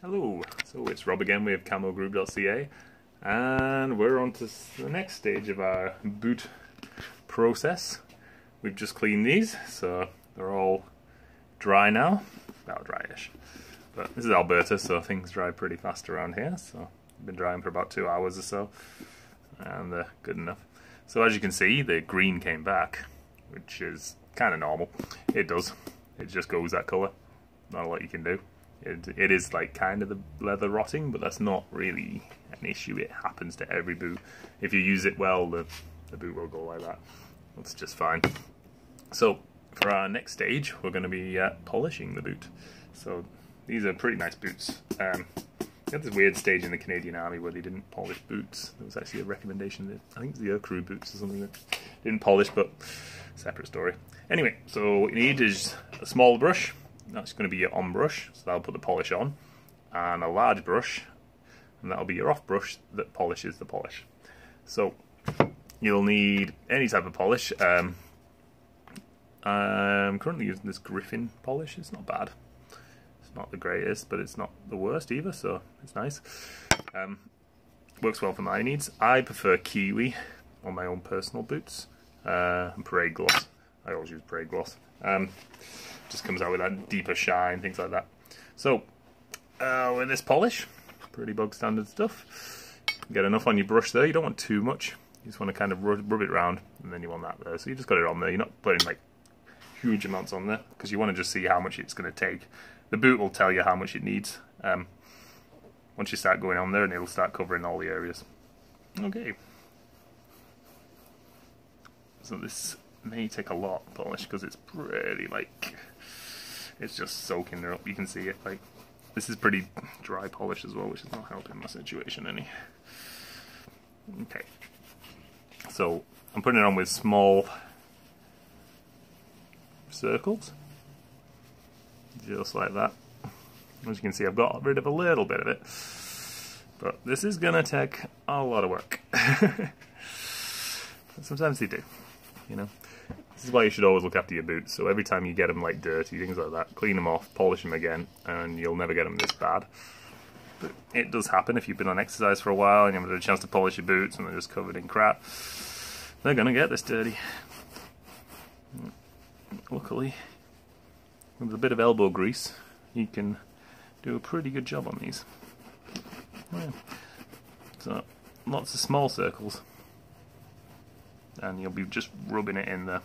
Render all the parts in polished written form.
Hello, so it's Rob again with camogroup.ca, and we're on to the next stage of our boot process. We've just cleaned these, so they're all dry now. Well, dryish. But this is Alberta, so things dry pretty fast around here, so I've been drying for about 2 hours or so, and they're good enough. So as you can see, the green came back, which is kind of normal. It does. It just goes that colour. Not a lot you can do. It is like kind of the leather rotting, but that's not really an issue. It happens to every boot. If you use it well, the boot will go like that. That's just fine. So for our next stage, we're going to be polishing the boot. So these are pretty nice boots. We had this weird stage in the Canadian Army where they didn't polish boots. There was actually a recommendation that I think it was the air crew boots or something that didn't polish, but separate story. Anyway, so what you need is a small brush. That's going to be your on brush, so that'll put the polish on, and a large brush, and that'll be your off brush that polishes the polish. So you'll need any type of polish. I'm currently using this Griffin polish. It's not bad. It's not the greatest, but it's not the worst either, so it's nice. Works well for my needs. I prefer Kiwi on my own personal boots, and Parade Gloss. I always use Parade Gloss. Just comes out with that deeper shine, things like that. So, with this polish, pretty bog standard stuff. Get enough on your brush there. You don't want too much. You just want to kind of rub it around, and then you want that there. So you just got it on there. You're not putting like huge amounts on there, because you want to just see how much it's going to take. The boot will tell you how much it needs. Once you start going on there, and it'll start covering all the areas. Okay. So this may take a lot of polish, because it's pretty like... it's just soaking her up. You can see it. Like, this is pretty dry polish as well, which is not helping my situation any. Okay, so I'm putting it on with small circles, just like that. As you can see, I've got rid of a little bit of it, but this is gonna take a lot of work. Sometimes they do, you know. This is why you should always look after your boots. So every time you get them like dirty, things like that, clean them off, polish them again, and you'll never get them this bad. But it does happen if you've been on exercise for a while and you haven't had a chance to polish your boots and they're just covered in crap. They're going to get this dirty. Luckily, with a bit of elbow grease, you can do a pretty good job on these. Yeah. So, lots of small circles. And you'll be just rubbing it in there.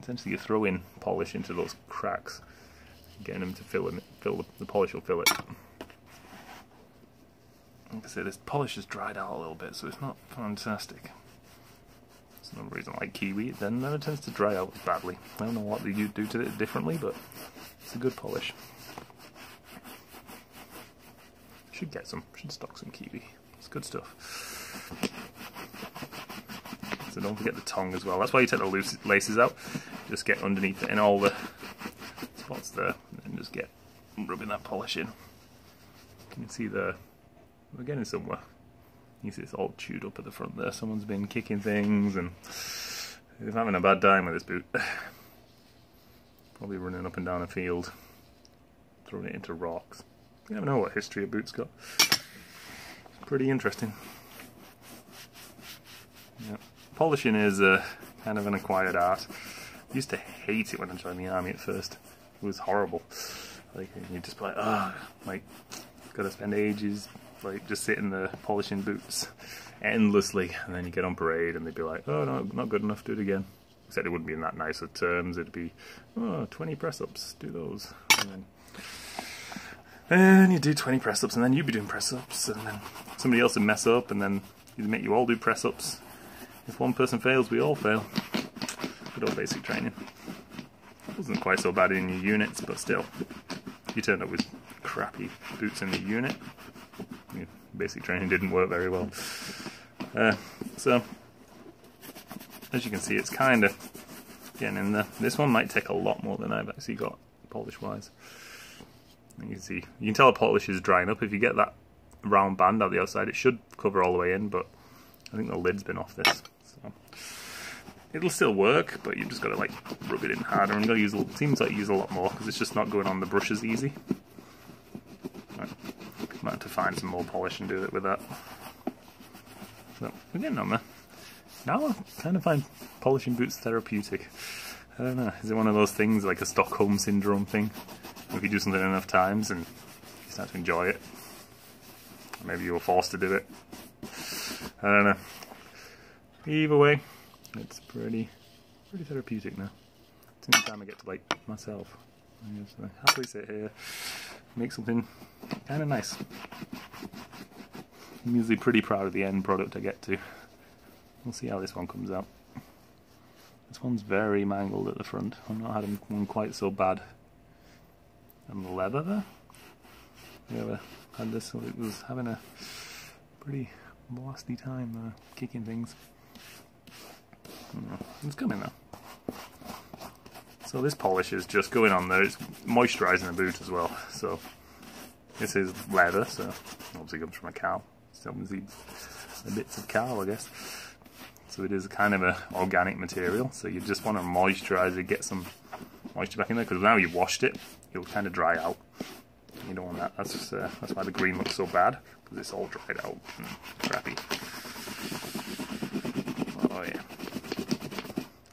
Essentially, you throw in polish into those cracks, getting them to the polish will fill it. Like I said, this polish has dried out a little bit, so it's not fantastic. That's another reason I like Kiwi. It then never tends to dry out badly. I don't know what they do to it differently, but it's a good polish. Should stock some Kiwi. It's good stuff. So don't forget the tongue as well. That's why you take the laces out. Just get underneath it in all the spots there, and just get rubbing that polish in. You can see we're getting somewhere. You see it's all chewed up at the front there. Someone's been kicking things and they're having a bad time with this boot. Probably running up and down a field, throwing it into rocks. You never know what history a boot's got. It's pretty interesting. Yeah. Polishing is kind of an acquired art. I used to hate it when I joined the army at first. It was horrible. Like, you just be like, like, gotta spend ages, like, just sitting there polishing boots endlessly, and then you get on parade and they'd be like, oh no, not good enough, do it again. Except it wouldn't be in that nice of terms. It'd be, 20 press-ups, do those. And you do 20 press-ups, and then you'd be doing press-ups, and then somebody else would mess up, and then you'd make you all do press-ups. If one person fails, we all fail. Good old basic training. Wasn't quite so bad in your units, but still. You turned up with crappy boots in the unit. Your basic training didn't work very well. So, as you can see, it's kind of getting in there. This one might take a lot more than I've actually got polish-wise. You can tell the polish is drying up. If you get that round band out the outside, it should cover all the way in, but I think the lid's been off this. So it'll still work, but you've just got to like rub it in harder, and seems like you use a lot more because it's just not going on the brush as easy. Might have to find some more polish and do it with that. So we're getting on there. Now I kind of find polishing boots therapeutic. I don't know, is it one of those things like a Stockholm Syndrome thing? If you do something enough times and you start to enjoy it. Or maybe you were forced to do it. I don't know. Either way, it's pretty therapeutic now. It's the only time I get to like myself. I just happily sit here, make something kind of nice. I'm usually pretty proud of the end product I get to. We'll see how this one comes out. This one's very mangled at the front. I've not had one quite so bad. And the leather there. We ever had this, so it was having a pretty blasty time kicking things. It's coming though. So this polish is just going on there. It's moisturising the boot as well. So this is leather, so obviously comes from a cow. Still the bits of cow, I guess. So it is kind of an organic material. So you just want to moisturise it, get some moisture back in there, because now you've washed it, it'll kind of dry out. You don't want that. That's why the green looks so bad, because it's all dried out and crappy. Oh yeah.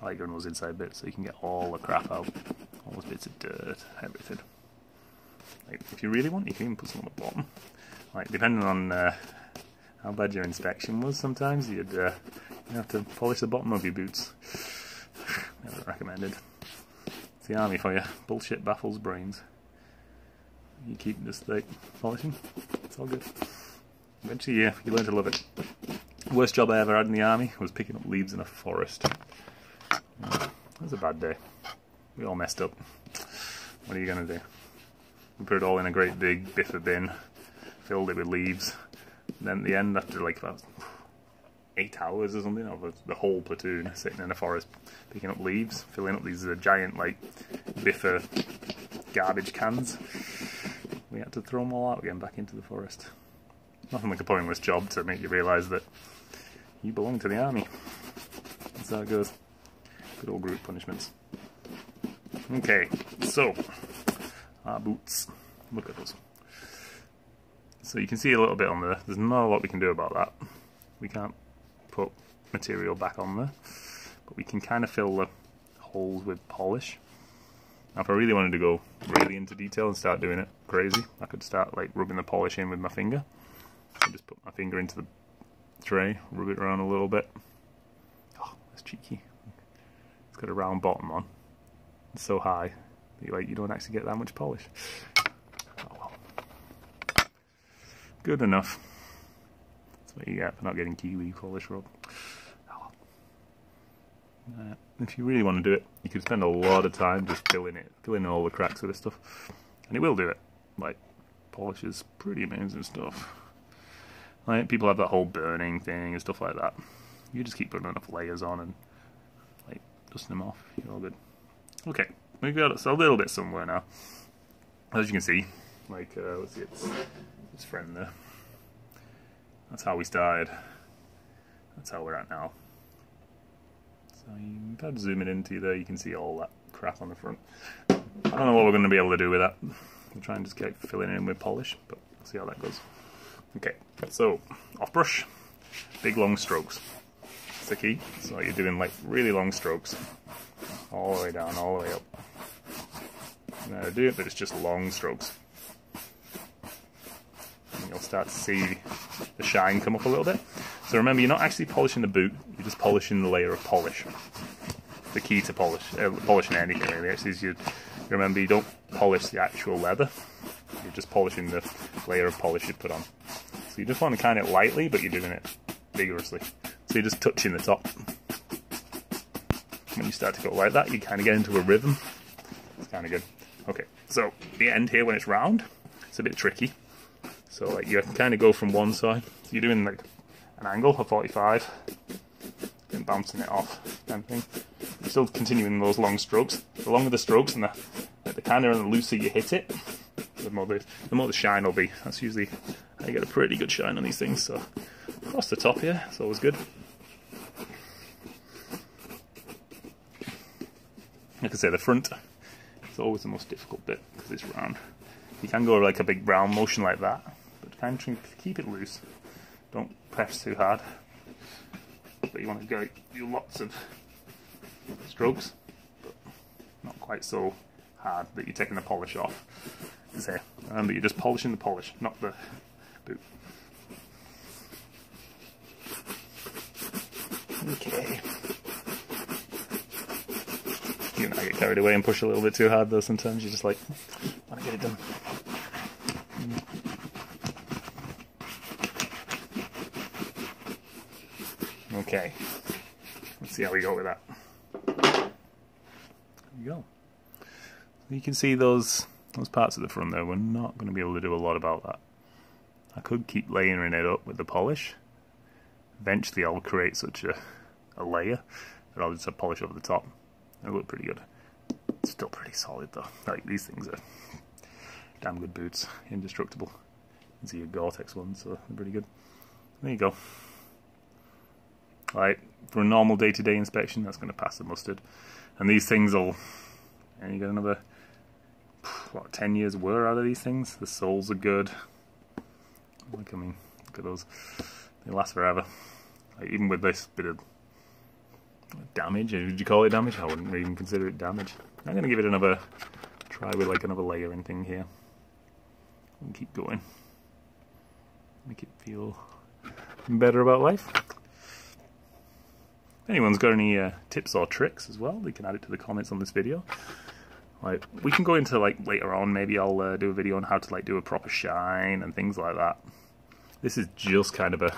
I like doing those inside bits so you can get all the crap out, all those bits of dirt, everything. Like, if you really want, you can even put some on the bottom. Like, depending on how bad your inspection was, sometimes you'd have to polish the bottom of your boots. Never recommended. It's the army for you. Bullshit baffles brains. You keep just like polishing. It's all good. Eventually, yeah, you learn to love it. Worst job I ever had in the army was picking up leaves in a forest. That was a bad day. We all messed up. What are you gonna do? We put it all in a great big biffa bin, filled it with leaves. And then at the end, after like about 8 hours or something, of the whole platoon sitting in a forest picking up leaves, filling up these giant like biffa garbage cans. We had to throw them all out again back into the forest. Nothing like a pointless job to make you realise that you belong to the army. That's how it goes. Good old group punishments. Okay, so our boots. Look at those. So you can see a little bit on there. There's not a lot we can do about that. We can't put material back on there, but we can kind of fill the holes with polish. Now, if I really wanted to go really into detail and start doing it crazy, I could start like rubbing the polish in with my finger. I just put my finger into the tray, rub it around a little bit. Oh, that's cheeky. It's got a round bottom on. It's so high that you don't actually get that much polish. Oh well. Good enough. That's what you get for not getting kiwi polish rub. Oh well. If you really want to do it, you could spend a lot of time just filling in all the cracks with this stuff. And it will do it. Like, polish is pretty amazing stuff. Like, people have that whole burning thing and stuff like that. You just keep putting enough layers on and like dusting them off. You're all good. Okay, we've got a little bit somewhere now. As you can see, like, let's see, it's friend there. That's how we started. That's how we're at now. So you can zoom it into there, you can see all that crap on the front. I don't know what we're going to be able to do with that. We'll try and just keep filling it in with polish, but we'll see how that goes. Okay, so off brush, big long strokes. That's the key. So you're doing like really long strokes, all the way down, all the way up. You know how to do it, but it's just long strokes. And you'll start to see the shine come up a little bit. So remember, you're not actually polishing the boot, you're just polishing the layer of polish. The key to polishing anything really is you remember, you don't polish the actual leather, you're just polishing the layer of polish you put on. So you just want to kind of lightly, but you're doing it vigorously. So you're just touching the top. When you start to go like that, you kind of get into a rhythm. It's kind of good. Okay, so the end here when it's round, it's a bit tricky. So like you kind of go from one side, so you're doing like an angle of 45, then bouncing it off, kind of thing. You're still continuing those long strokes. The longer the strokes and the kind of the looser you hit it, the more the shine will be. That's usually how you get a pretty good shine on these things. So across the top here, it's always good. Like I say, the front is always the most difficult bit because it's round. You can go like a big round motion like that, but kind of keep it loose. Don't press too hard. But you want to go do lots of strokes, but not quite so hard that you're taking the polish off. So remember, you're just polishing the polish, not the boot. Okay. You know, I get carried away and push a little bit too hard though sometimes. You're just like, want to get it done. Okay, let's see how we go with that. There you go. You can see those parts of the front there. We're not going to be able to do a lot about that. I could keep layering it up with the polish. Eventually I'll create such a layer that I'll just have polish over the top. It'll look pretty good. It's still pretty solid though. Like, these things are damn good boots, indestructible. These are your Gore-Tex ones, so they're pretty good. There you go. Like, for a normal day-to-day inspection, that's going to pass the mustard. And these things will, and you get another, what, 10 years wear out of these things. The soles are good. Like, I mean, look at those. They last forever. Like, even with this bit of damage, would you call it damage? I wouldn't even consider it damage. I'm going to give it another try with like another layering thing here. And keep going. Make it feel better about life. If anyone's got any tips or tricks as well, they can add it to the comments on this video. Like, we can go into, like, later on, maybe I'll do a video on how to, like, do a proper shine and things like that. This is just kind of a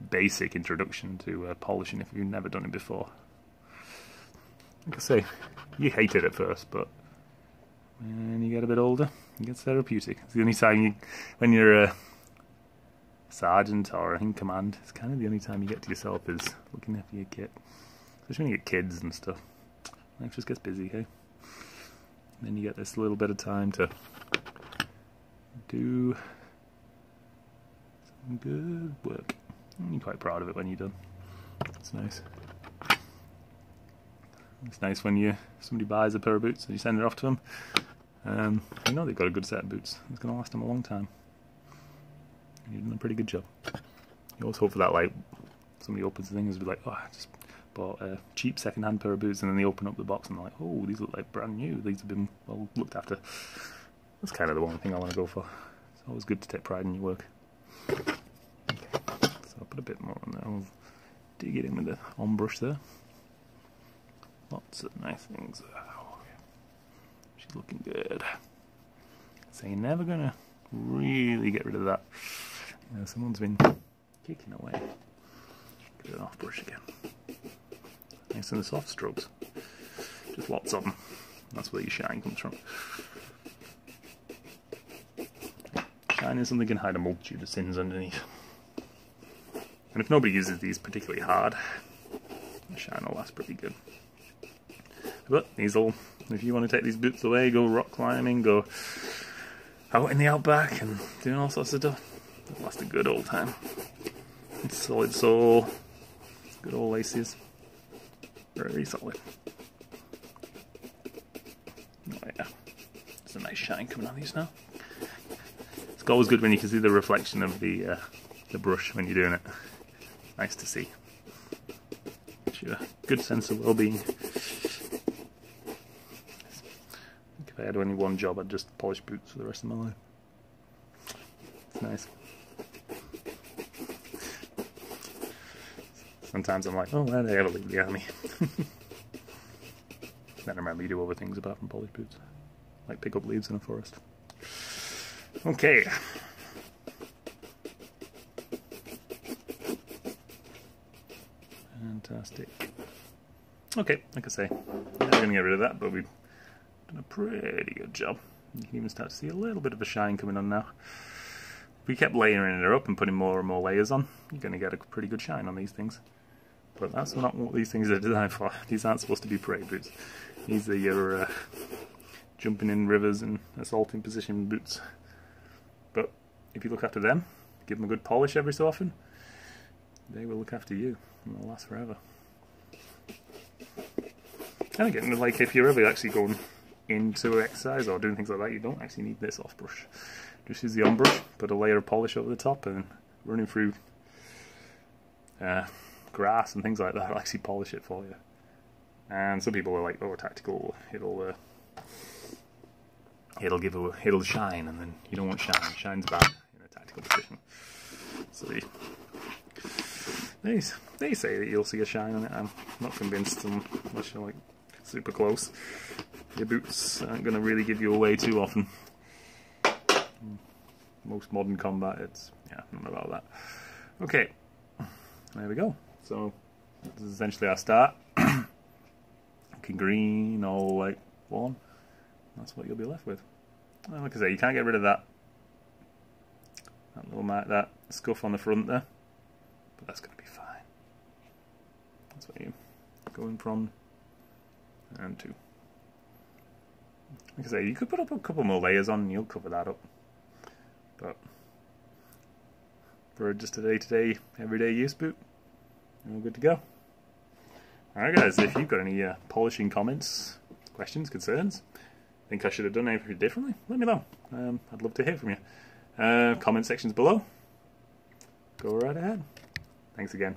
basic introduction to polishing if you've never done it before. Like I say, you hate it at first, but when you get a bit older, it gets therapeutic. It's the only time you, when you're a sergeant or in command, it's kind of the only time you get to yourself is looking after your kit. Especially when you get kids and stuff. Life just gets busy, okay? And then you get this little bit of time to do some good work. And you're quite proud of it when you're done. It's nice. It's nice when somebody buys a pair of boots and you send it off to them. You know they've got a good set of boots. It's going to last them a long time. You've done a pretty good job. You always hope for that, like, somebody opens the thing and be like, oh, I just bought a cheap second-hand pair of boots, and then they open up the box and they're like, oh, these look like brand new. These have been well looked after. That's kind of the one thing I want to go for. It's always good to take pride in your work. Okay, so I'll put a bit more on there. I'll dig it in with the on brush there. Lots of nice things. Oh, she's looking good. So you're never going to really get rid of that. Someone's been kicking away. Get it off brush again. Nice and the soft strokes. Just lots of them. That's where your shine comes from. Shine is something that can hide a multitude of sins underneath. And if nobody uses these particularly hard, the shine will last pretty good. But these will, if you want to take these boots away, go rock climbing, go out in the outback and doing all sorts of stuff, it'll last a good old time. It's solid sole, good old laces, very solid. Oh yeah, there's a nice shine coming on these now. It's always good when you can see the reflection of the brush when you're doing it. Nice to see. Gives you a good sense of well-being. If I had only one job, I'd just polish boots for the rest of my life. It's nice. Sometimes I'm like, oh, why did I ever leave the army? Then I remember you do other things apart from polish boots. Like pick up leaves in a forest. Okay. Fantastic. Okay, like I say, I'm going to get rid of that, but we've done a pretty good job. You can even start to see a little bit of a shine coming on now. If we kept layering it up and putting more and more layers on, you're going to get a pretty good shine on these things. But that's not what these things are designed for. These aren't supposed to be parade boots. These are your jumping in rivers and assaulting position boots. But if you look after them, give them a good polish every so often, they will look after you and they'll last forever. And again, like if you're ever actually going into exercise or doing things like that, you don't actually need this off brush. Just use the on brush, put a layer of polish over the top, and running through grass and things like that will actually polish it for you. And some people are like, oh, tactical, it'll shine, and then you don't want shine. Shine's bad in a tactical position. So they say that you'll see a shine on it. I'm not convinced unless you're like super close. Your boots aren't going to really give you away too often. Most modern combat, it's, yeah, not about that. Okay, there we go. So this is essentially our start. Looking green, all like worn. That's what you'll be left with. Well, like I say, you can't get rid of that little mark, that scuff on the front there, but that's going to be fine. That's what you're going from and to. Like I say, you could put up a couple more layers on and you'll cover that up. But for just a day-to-day, everyday use boot, you're all good to go. Alright guys, if you've got any polishing comments, questions, concerns, think I should have done anything differently, let me know. I'd love to hear from you. Comment sections below. Go right ahead. Thanks again.